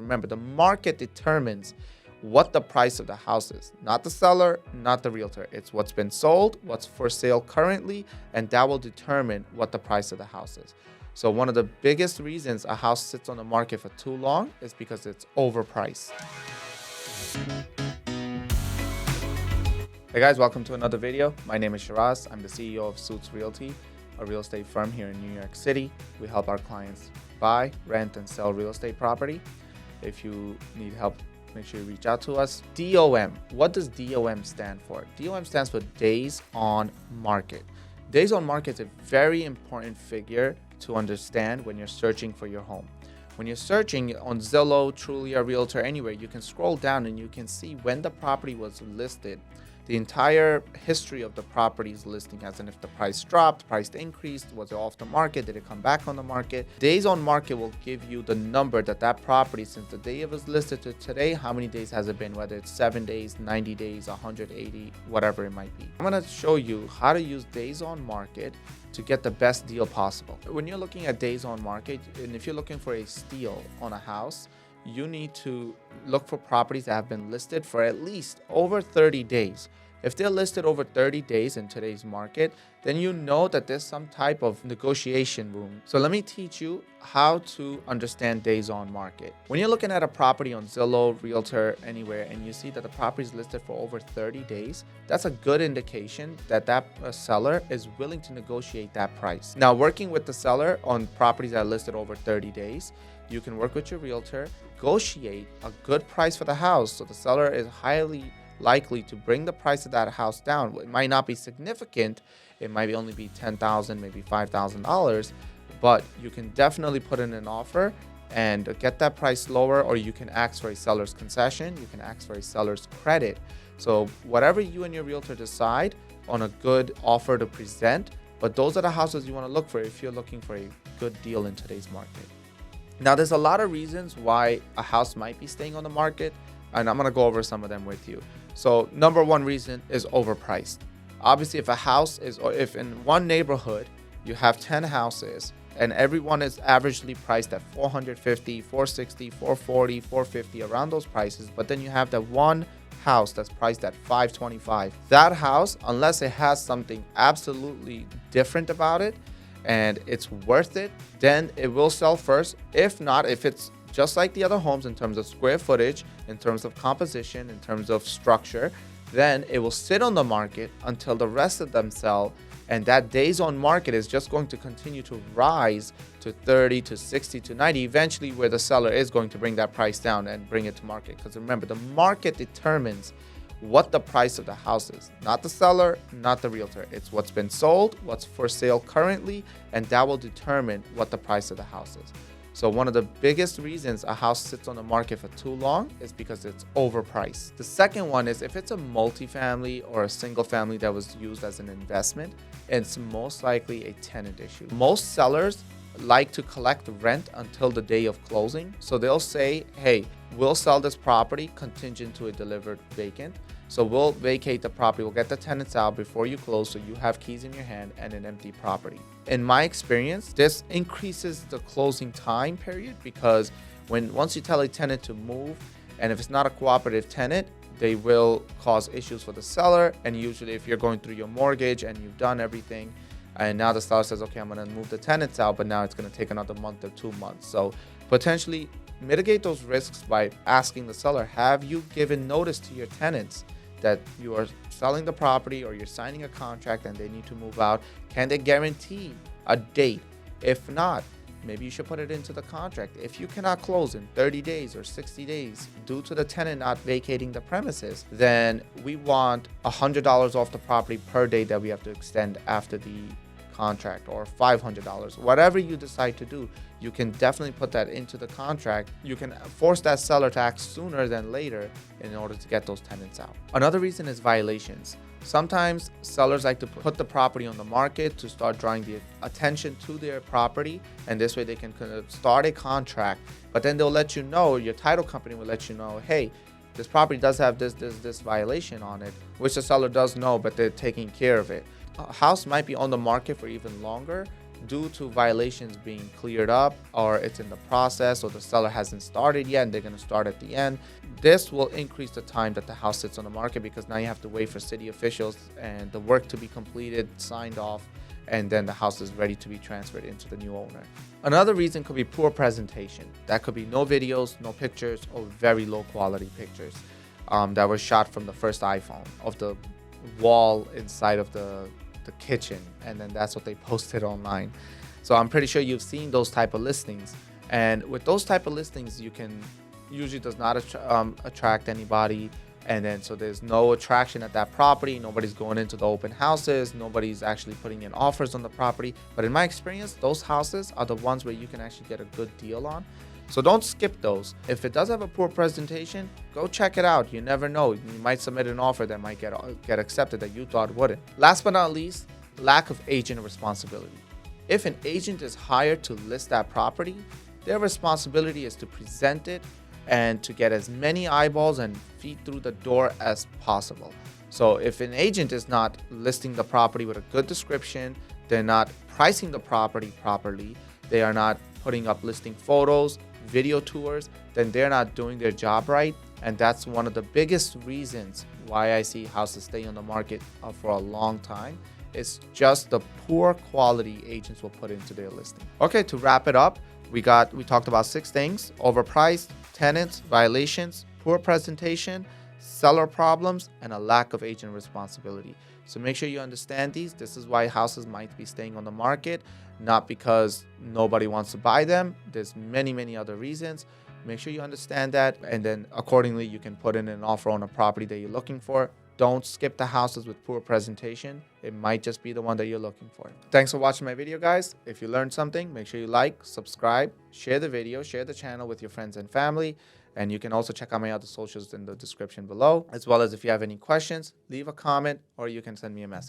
remember, the market determines what the price of the house is, not the seller, not the realtor. It's what's been sold, what's for sale currently, and that will determine what the price of the house is. So one of the biggest reasons a house sits on the market for too long is because it's overpriced. Hey guys, welcome to another video. My name is Shiraz. I'm the CEO of Suits Realty, a real estate firm here in New York City. We help our clients buy, rent, and sell real estate property. If you need help, make sure you reach out to us. DOM. What does DOM stand for? DOM stands for Days on Market. Days on Market is a very important figure to understand when you're searching for your home. When you're searching on Zillow, Trulia, Realtor, anywhere, you can scroll down and you can see when the property was listed, the entire history of the property's listing, as in if the price dropped, price increased, was it off the market, did it come back on the market. Days on market will give you the number that property, since the day it was listed to today, how many days has it been, whether it's 7 days, 90 days, 180, whatever it might be. I'm gonna show you how to use days on market to get the best deal possible. When you're looking at days on market, and if you're looking for a steal on a house, you need to look for properties that have been listed for at least over 30 days. If they're listed over 30 days in today's market, then you know that there's some type of negotiation room. So let me teach you how to understand days on market. When you're looking at a property on Zillow, Realtor, anywhere, and you see that the property is listed for over 30 days, that's a good indication that seller is willing to negotiate that price. Now, working with the seller on properties that are listed over 30 days, you can work with your realtor, negotiate a good price for the house, so the seller is highly likely to bring the price of that house down. It might not be significant. It might only be $10,000, maybe $5,000, but you can definitely put in an offer and get that price lower, or you can ask for a seller's concession. You can ask for a seller's credit. So whatever you and your realtor decide on a good offer to present, but those are the houses you want to look for if you're looking for a good deal in today's market. Now, there's a lot of reasons why a house might be staying on the market, and I'm going to go over some of them with you. So number one reason is overpriced. Obviously, if in one neighborhood you have 10 houses and everyone is averagely priced at $450, $460, $440, $450, around those prices, but then you have that one house that's priced at $525. That house, unless it has something absolutely different about it and it's worth it, then it will sell first. If not, if it's just like the other homes in terms of square footage, in terms of composition, in terms of structure, then it will sit on the market until the rest of them sell. And that days on market is just going to continue to rise to 30 to 60 to 90, eventually where the seller is going to bring that price down and bring it to market. Because remember, the market determines what the price of the house is, not the seller, not the realtor. It's what's been sold, what's for sale currently, and that will determine what the price of the house is. So one of the biggest reasons a house sits on the market for too long is because it's overpriced. The second one is if it's a multifamily or a single family that was used as an investment, it's most likely a tenant issue. Most sellers like to collect rent until the day of closing. So they'll say, hey, we'll sell this property contingent to a delivered vacant. So we'll vacate the property, we'll get the tenants out before you close so you have keys in your hand and an empty property. In my experience, this increases the closing time period, because once you tell a tenant to move, and if it's not a cooperative tenant, they will cause issues for the seller. And usually if you're going through your mortgage and you've done everything, and now the seller says, okay, I'm going to move the tenants out, but now it's going to take another month or 2 months. So potentially mitigate those risks by asking the seller, have you given notice to your tenants that you are selling the property or you're signing a contract and they need to move out? Can they guarantee a date? If not, maybe you should put it into the contract. If you cannot close in 30 days or 60 days due to the tenant not vacating the premises, then we want $100 off the property per day that we have to extend after the contract, or $500. Whatever you decide to do, you can definitely put that into the contract. You can force that seller to act sooner than later in order to get those tenants out. Another reason is violations. Sometimes sellers like to put the property on the market to start drawing the attention to their property, and this way they can start a contract, but then they'll let you know, your title company will let you know, hey, this property does have this violation on it, which the seller does know, but they're taking care of it. A house might be on the market for even longer due to violations being cleared up, or it's in the process, or the seller hasn't started yet and they're going to start at the end. This will increase the time that the house sits on the market, because now you have to wait for city officials and the work to be completed, signed off, and then the house is ready to be transferred into the new owner. Another reason could be poor presentation. That could be no videos, no pictures, or very low quality pictures that were shot from the first iPhone of the wall inside of the kitchen, and then that's what they posted online. So I'm pretty sure you've seen those type of listings, and with those type of listings, you can usually does not attract anybody, and then so there's no attraction at that property. Nobody's going into the open houses, nobody's actually putting in offers on the property. But in my experience, those houses are the ones where you can actually get a good deal on. So don't skip those. If it does have a poor presentation, go check it out. You never know. You might submit an offer that might get accepted that you thought wouldn't. Last but not least, lack of agent responsibility. If an agent is hired to list that property, their responsibility is to present it and to get as many eyeballs and feet through the door as possible. So if an agent is not listing the property with a good description, they're not pricing the property properly, they are not putting up listing photos, video tours, then they're not doing their job right. And that's one of the biggest reasons why I see houses stay on the market for a long time. It's just the poor quality agents will put into their listing. Okay, to wrap it up, we talked about 6 things: overpriced, tenants, violations, poor presentation, seller problems, and a lack of agent responsibility. So make sure you understand these. This is why houses might be staying on the market, not because nobody wants to buy them. There's many other reasons. Make sure you understand that, and then accordingly you can put in an offer on a property that you're looking for. Don't skip the houses with poor presentation. It might just be the one that you're looking for. Thanks for watching my video, guys. If you learned something, make sure you like, subscribe, share the video, share the channel with your friends and family. And you can also check out my other socials in the description below. As well as if you have any questions, leave a comment or you can send me a message.